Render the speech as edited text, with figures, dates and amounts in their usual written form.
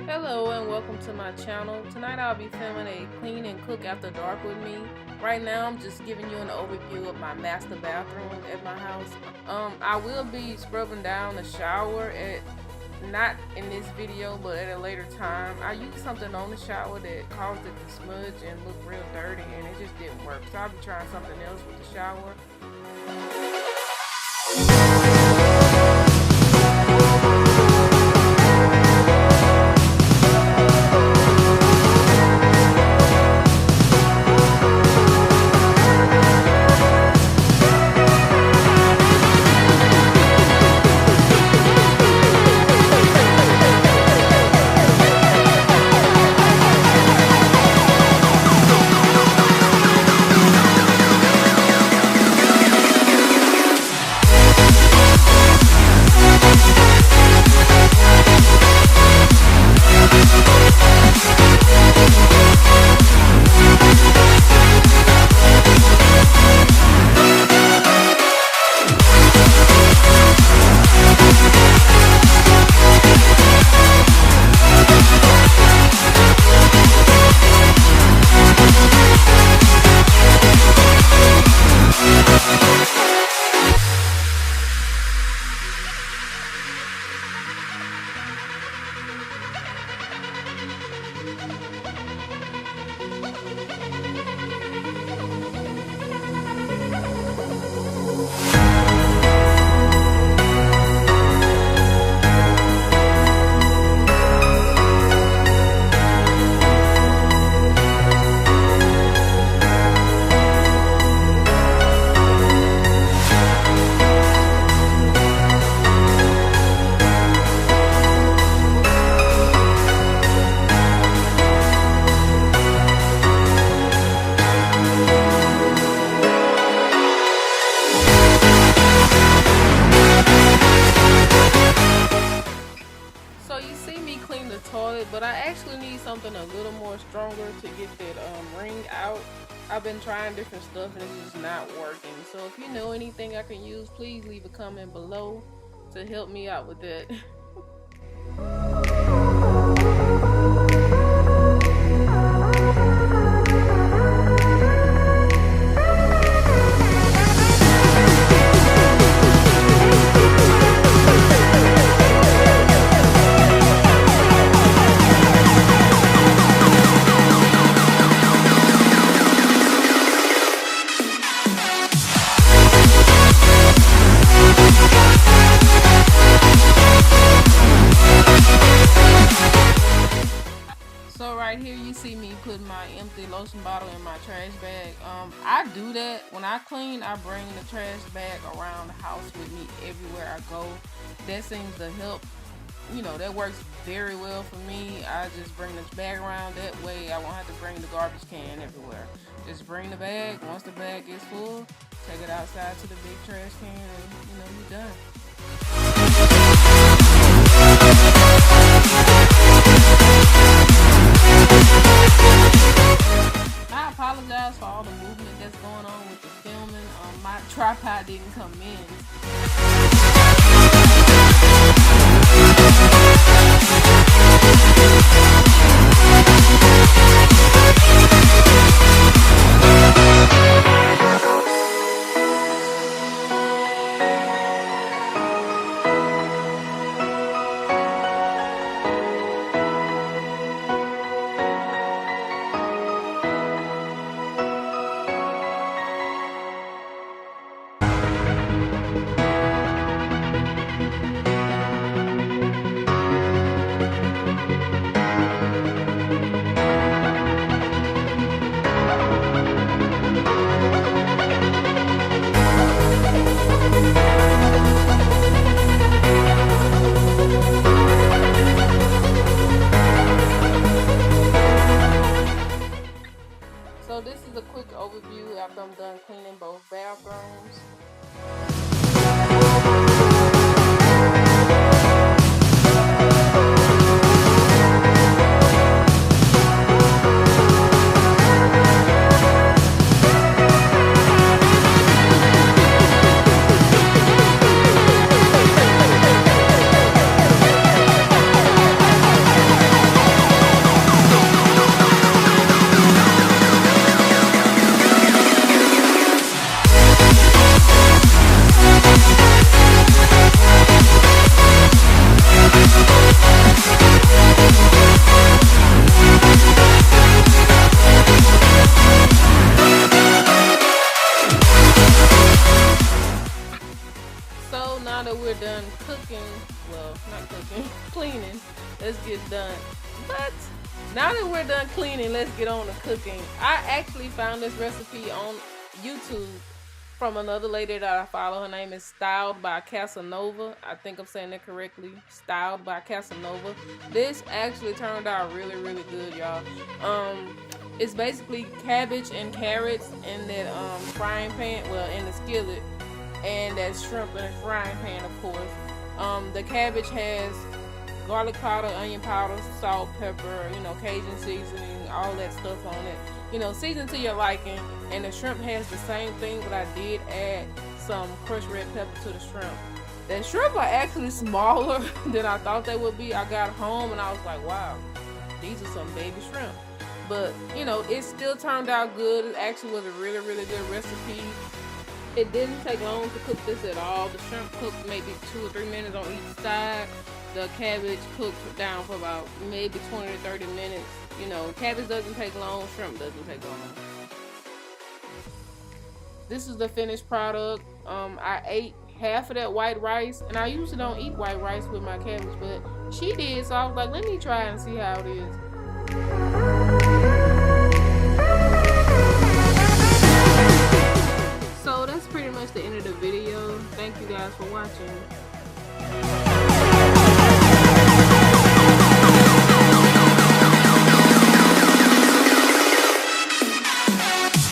Hello and welcome to my channel. Tonight I'll be filming a clean and cook after dark with me. Right now I'm just giving you an overview of my master bathroom at my house. I will be scrubbing down the shower not in this video but at a later time. I used something on the shower that caused it to smudge and look real dirty and it just didn't work. So I'll be trying something else with the shower. Clean the toilet, but I actually need something a little more stronger to get that ring out. I've been trying different stuff and it's just not working. So if you know anything I can use, please leave a comment below to help me out with that. Right here you see me putting my empty lotion bottle in my trash bag. I do that when I clean. I bring the trash bag around the house with me everywhere I go. That seems to help, you know, that works very well for me. I just bring this bag around, that way I won't have to bring the garbage can everywhere. Just bring the bag. Once the bag gets full, take it outside to the big trash can and, you know, you're done. I apologize for all the movement that's going on with the filming. My tripod didn't come in. So this is a quick overview after I'm done cleaning both bathrooms. that we're done cooking, well, not cooking, cleaning, let's get done. But now that we're done cleaning, let's get on to cooking. I actually found this recipe on YouTube from another lady that I follow. Her name is Styled by Casanova. I think I'm saying that correctly. Styled by Casanova. This actually turned out really, really good, y'all. It's basically cabbage and carrots in that frying pan, well, in the skillet, and that shrimp in the frying pan, of course. The cabbage has garlic powder, onion powder, salt, pepper, you know, Cajun seasoning, all that stuff on it. You know, season to your liking. And the shrimp has the same thing, but I did add some crushed red pepper to the shrimp. The shrimp are actually smaller than I thought they would be. I got home and I was like, wow, these are some baby shrimp. But, you know, it still turned out good. It actually was a really, really good recipe. It didn't take long to cook this at all. The shrimp cooked maybe 2 or 3 minutes on each side. The cabbage cooked down for about maybe 20 to 30 minutes. You know, cabbage doesn't take long, shrimp doesn't take long. This is the finished product. I ate half of that white rice, and I usually don't eat white rice with my cabbage, but she did, so I was like, let me try and see how it is. So that's pretty much the end of the video. Thank you guys for watching.